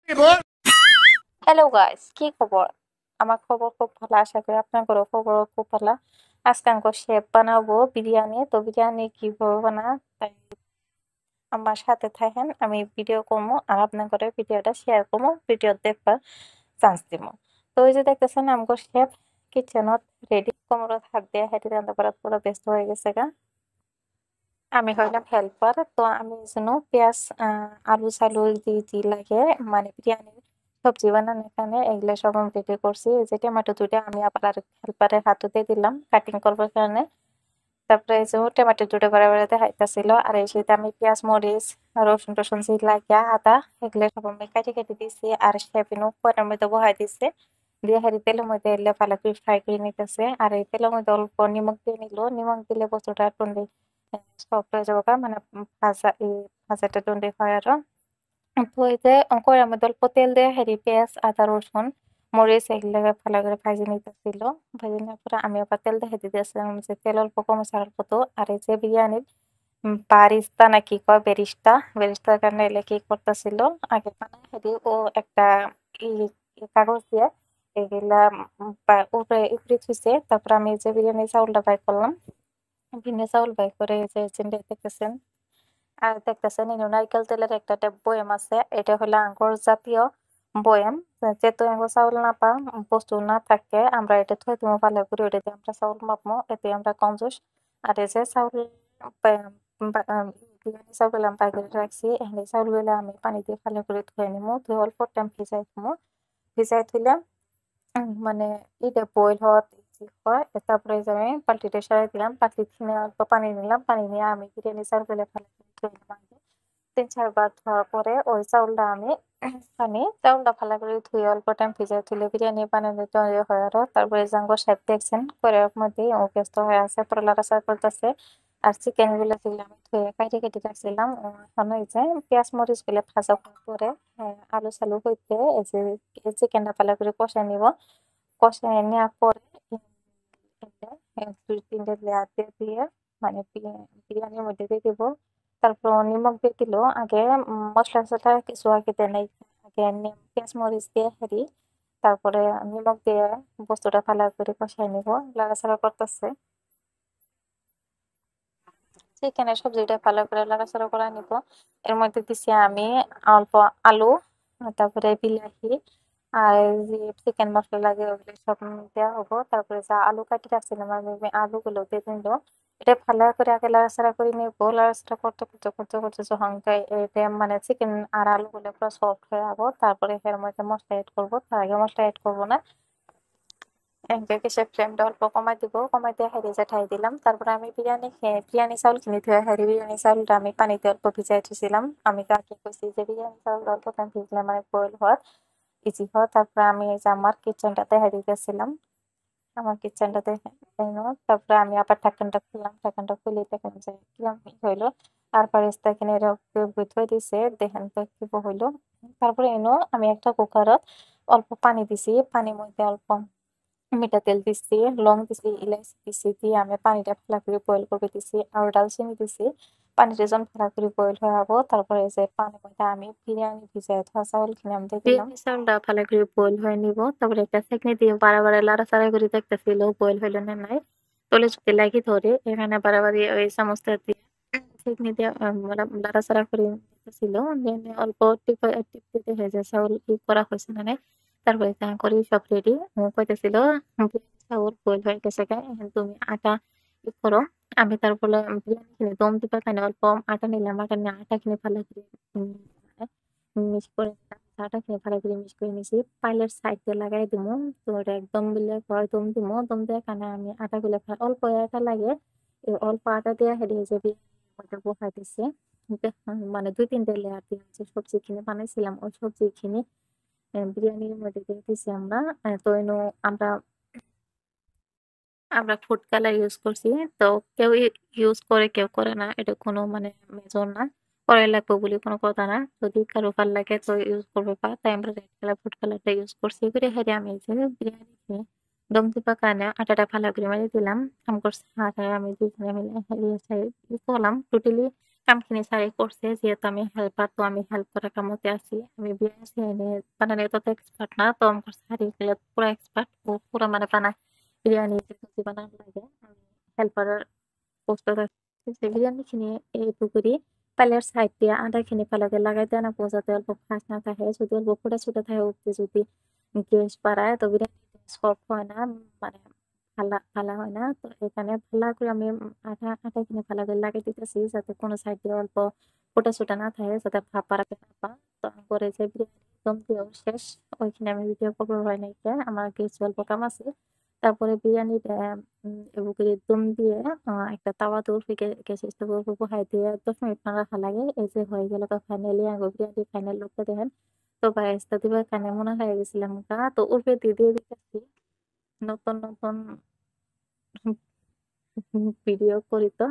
Hello guys, কি খবর? আমার খবর খুব ভালো, আশা করি আপনাদেরও খবর খুব ভালো। আজকে আমি শেফ বানাবো বিরিয়ানি। তো বিরিয়ানি কিভাবে বানা তাই আমার সাথে থাকেন, আমি ভিডিও করবো আর আপনাদের ভিডিওটা শেয়ার করবো, ভিডিও দেখবার চান্স দিব। তো ওই যে দেখতেছেন আমগো শেফ কিচেনত রেডি, কোমরত হাত দিয়ে হেঁটে রান্না করার পুরো ব্যস্ত হয়ে গেছে গা। আমি হইলাম হেল্পার। তো আমি এই জন্য পেঁয়াজ, আলু সালু জি লাগে, মানে বিরিয়ানির সবজি বানানোর এখানে এগুলো সব আমি রেডি করছি। এই যে টমেটো দুটো আমি আবার আর হেল্পারের হাতে দিয়ে দিলাম কাটিং করবার কারণে। তারপরে এই যে টমেটো দুটো করে বেড়াতে হাইতাছিল, আর এই সাথে আমি পেঁয়াজ মরিচ রসুন টসুন জি লাগিয়া আদা এগুলো সব আমি কাটি কাটি দিছি, আর সেপিনো কড়ার মধ্যে বহাই দিছে। দিয়ে হারি তেলের মধ্যে এলে ভালো করে ফ্রাই করে নিতেছে, আর এই তেলের মধ্যে অল্প নিমক দিয়ে নিল। নিমক দিলে বস্তুটা টন্ডে সফট হয়ে যাবে গা, মানে ভাজাটা টন্ডে হয় আরো। তো এই যে কড়াইর মধ্যে অল্প তেল দিয়ে হেরি পেঁয়াজ আদা রসুন মরিচ এগুলো ভালো করে ভাজি নিতেছিল। ভাজি নেওয়ার পরে আমি আবার তেল দেখে দিতেছিলাম, যে তেল অল্প কমেছে অল্প। তো আর এই যে বিরিয়ানির বারিস্তা নাকি কয় বেরিস্তা, বেরিস্তার কারণে এলে কি করতেছিল, আগে মানে হেরি ও একটা ই কাগজ দিয়ে এগুলা উপরে উপরে থুইছে। তারপর আমি এই যে বিরিয়ানি চাউলটা বাই করলাম, বিরিয়ানি চাউল বাই করে এই যে চিন্তা দেখতেছেন। আর দেখতেছেন এই নারকেল তেলের একটা বয়াম আছে, এটা হলো আঙ্গুর জাতীয় বয়াম। যেহেতু আঙ্গুর চাউল না পা বস্তু না থাকে, আমরা এটা থই তুমি ভালো করে ওটা দিয়ে আমরা চাউল মাপমো, এতে আমরা কঞ্জুস। আর এই যে চাউল বিরিয়ানি চাউল আমি পাই করে রাখছি, এখানে চাউলগুলো আমি পানি দিয়ে ভালো করে ধুয়ে নিবো, ধুয়ে অল্প টাইম ভিজাই থবো। ভিজাই থইলে মানে এটা বয়েল হওয়া হয়। তারপরে এই যে আমি পাল্টিটা সরাই দিলাম, পাল্টি থেকে অল্প পানি নিলাম, পানি নিয়ে আমি বিরিয়ানি চাউলগুলো ভালো করে ধুয়ে নিলাম আগে। ৩-৪ বার ধোয়ার পরে ওই চাউলটা আমি চাউলটা ভালো করে ধুয়ে অল্প টাইম ভিজাই তুলে বিরিয়ানি বানানো তৈরি হয়। আরো তারপরে জাঙ্গো শেফ দেখছেন কড়াইয়ের মধ্যে ও ব্যস্ত হয়ে আছে, পুরো লাড়াচাড়া করতেছে। আর চিকেন গুলো যেগুলো আমি ধুয়ে কাটি কেটে রাখছিলাম, এখন এই যে পেঁয়াজ মরিচ গুলো ভাজা হওয়ার পরে আলু সালু হইতে এই যে চিকেনটা ভালো করে কষাই নিব। কষাই নেওয়ার পরে এনে ২-৩টা লেয়ার দিয়ে দিয়ে মানে বিরিয়ানির মধ্যে দিয়ে দিব। তারপর নিমক দিয়ে দিল আগে, মশলা টসলা কিছু আগে দেয় নাই, আগে পেঁয়াজ মরিচ দিয়ে হেরি তারপরে নিমক দিয়ে বস্তুটা ভালো করে কষাই নিব। লাড়াচাড়া করতেছে, চিকেনের সবজিটা ভালো করে লাড়াচাড়া করে নিব। এর মধ্যে দিছি আমি অল্প আলু, তারপরে বিলাহি, আর এই যে চিকেন মশলা লাগে ওগুলো সব দেওয়া হবো। তারপরে যা আলু কাটি রাখছিলাম আমি আলুগুলো দিয়ে দিল। এটা ভালো করে আগে লাড়াচাড়া করে নিব। লাড়াচাড়া করতে করতে করতে করতে যখন এটা মানে চিকেন আর আলুগুলো পুরো সফট হয়ে যাবো, তারপরে এর মধ্যে মশলা এড করবো। তার আগে মশলা এড করবো না, গ্যাসের ফ্লেমটা অল্প কমাই দিব, কমাই দিয়ে হাঁড়ি ঠাই দিলাম। তারপরে আমি বিরিয়ানি চাউল কিনে ধুয়ে হাঁড়ি বিরিয়ানি চাউলটা আমি পানিতে অল্প ভিজাই থুছিলাম। আমি কাকে কইছি যে বিরিয়ানি চাউল অল্প টাইম ভিজলে মানে বয়েল হয়, ইজি হয়। তারপরে আমি এই যে আমার কিচেনটাতে হাঁড়ি গেছিলাম, আমার কিচেনটাতে তারপরে আমি আবার ঢাকনটা খুললাম, ঢাকনটা খুলে দেখেন যে কিরম হইলো। আর পারিস্তা কিনে বুঝতে দিছে, দেখেন তো কি হইলো। তারপরে আমি একটা কুকারত অল্প পানি দিছি, পানির মধ্যে অল্প মিঠা তেল দিছি, লং দিছি, ইলাইচি দিছি, দিয়ে আমি পানিটা ভালো করে বয়েল করে দিছি, আর ডালচিনি দিছি। পানিটা যখন ভালো করে বয়েল হয়ে যাবো, তারপরে এই যে পানির মধ্যে আমি বিরিয়ানি ভিজাই থোয়া চাউল কিনে আমি দিয়ে দিলাম। বিরিয়ানি চাউলটা ভালো করে বয়েল হয়ে নিব। তারপরে একটা সেকনি দিয়ে বাড়াবাড়ি লাড়াচাড়া করে দেখতেছিল বয়েল হইলো না নাই। তলে যদি লাগি ধরে এখানে বাড়াবাড়ি ওই চামচটা দিয়ে সেকনি দিয়ে লাড়াচাড়া করে দিতেছিল। দেন অল্প টিপতে হয়ে যায় চাউল করা হয়েছে না নাই। তারপরে তা করি সব রেডি। কইতেছিল চাউল বয়েল হয়ে গেছে গা, এখন তুমি আটা করো। আমি তারপরে বিরিয়ানি কিনে দম দিবার কারণে অল্প আটা নিলাম, আটা নিয়ে আটা কিনে ভালো করে মিক্স করে নিলাম। আটা কিনে ভালো করে মিক্স করে নিছি, পাইলের সাইড দিয়ে লাগাই দিমু। তো ওটা একদম বিলে হয় দম দিমু, দম দেওয়ার কারণে আমি আটা গুলো অল্প আটা লাগে, এই অল্প আটা দিয়ে হেঁটে যে বিরিয়ানির মধ্যে বসাই দিছি। মানে ২-৩টে লেয়ার দিয়ে যে সবজি কিনে বানাইছিলাম ওই সবজি কিনে বিরিয়ানির মধ্যে দিয়ে দিছি আমরা। তো আমরা আমরা ফুড কালার ইউজ করছি। তো কেউ ইউজ করে কেউ করে না, এটা কোনো মানে মেজর না, করে লাগবে বলে কোনো কথা না। যদি কারো ভালো লাগে তো ইউজ করবে, বা তাই আমরা রেড কালার ফুড কালারটা ইউজ করছি করে হেরে আমি এই যে বিরিয়ানি খেয়ে দম দিবা কারণে আটাটা ভালো করে মেরে দিলাম। আমার সাথে আমি দুজনে মিলে হেরিয়ে করলাম টোটালি কামখিনি স্যারে করছে যেহেতু আমি হেল্পার, তো আমি হেল্প করার কামতে আছি। আমি বিরিয়ানি বানানে তত এক্সপার্ট না, তো আমার স্যার এগুলো পুরা এক্সপার্ট। ও পুরা মানে বানায় বিরিয়ানি যে সবজি বানানো লাগে, আমি হেল্পারের পোস্টত আছি। যে বিরিয়ানিখিনি এই পুকুরি পালের সাইড দিয়ে আদাখিনি পালাকে লাগাই দেয় না যাতে অল্প ফাঁস না থাকে, যদি অল্প ফুটা ছুটা থাকে উঠতে যদি গ্যাস বাড়ায় তো বিরিয়ানি সফট হয় না, মানে ফালা ফালা হয় না। তো এখানে ফালা করে আমি আটাখিনি ফালা করে লাগাই দিতেছি যাতে কোনো সাইড দিয়ে অল্প ফোটা ছোটা না থাকে, যাতে ভাপ বাড়াতে না পা। তো আমি করে যে বিরিয়ানি দম দিয়েও শেষ, ওইখানে আমি ভিডিও করবো হয় নাই কে, আমার কিছু অল্প কাম আছে। তারপরে বিরিয়ানিটা এগুলো দম দিয়ে একটা তাওয়াতে উঠে গ্যাস স্টোভের উপর বহাই দিয়ে 10 মিনিট রাখা লাগে। এই যে হয়ে গেল ফাইনালি আগে বিরিয়ানি ফাইনাল লুকটা দেখেন। তো বাইরেটা দিবার কানে মনে হয়ে গেছিলাম গা, তো উর্ফে দিয়ে দিয়ে দিতেছি। নতুন নতুন ভিডিও করি তো।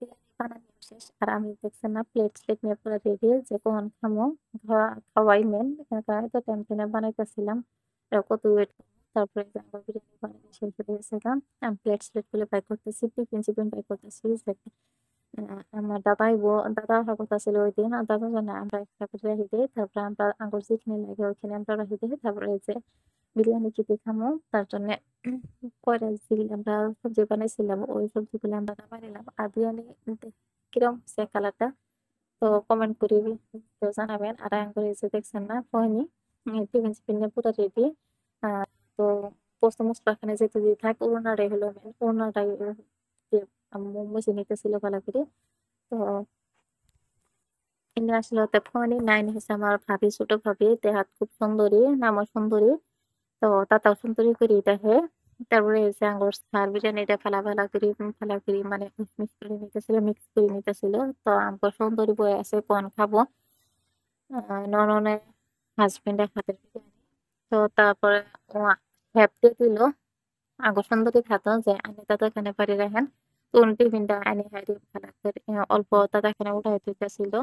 বিরিয়ানি বানানো শেষ আর আমি দেখছেন না প্লেট স্লেট নিয়ে পুরো রেডি, যে কখন খামো। খাওয়াই মেন, কারণ তো টাইম টেনে বানাইতেছিলাম, কত ওয়েট। তারপরে যে আমার বিরিয়ানি বানানো শেষ হয়ে গেছে গা, আমি প্লেট স্লেট গুলো বাই করতেছি, টিফিন চিফিন বাই করতেছি। আমার দাদা আসার কথা ছিল ওই দিন, আর দাদা জানে আমরা একটা করে রেখে দিই, তারপরে আমরা আঙ্গুর যেখানে লাগে ওইখানে আমরা রেখে দিই। তারপরে এই যে বিরিয়ানি খেতে খামো, তার জন্য কয়টা আমরা সবজি বানাইছিলাম, ওই সবজিগুলো আমরা নামাই নিলাম। আর বিরিয়ানি কিরম হচ্ছে কালারটা, তো কমেন্ট করে তো জানাবেন। আর আঙ্গুর এসে দেখছেন না হয়নি, টিফিন চিফিন নিয়ে পুরো রেডি। তো পোস্ত মশলাখানে যেতে দিয়ে থাক, ওড়নাটাই হলো মেন, ওড়নাটাই আম্মু মুছে নিতেছিল ভালো করে। তো এমনি আসলে ওতে ফোনই নাইন হচ্ছে আমার ভাবি, ছোট ভাবি, দেহাত খুব সুন্দরী, নামও সুন্দরী। তো তাতাও সুন্দরী করে দেখে। তারপরে এসে আঙ্গুর স্যার বিরিয়ানিটা ফালা করি মানে মিক্স করে নিতেছিল, মিক্স করে নিতেছিল। তো আঙ্গুর সুন্দরী বয়ে আছে কোন খাবো, নননের হাজবেন্ডের হাতের বিরিয়ানি। তো তারপরে ও হ্যাপ দিয়ে দিল, আঙ্গুর সুন্দরী খাতো যে আনি তাতে এখানে পারি রাখেন। তো টিফিনটা আনি হারি ভালো করে অল্প তাতে এখানে উঠাই দিতেছিল।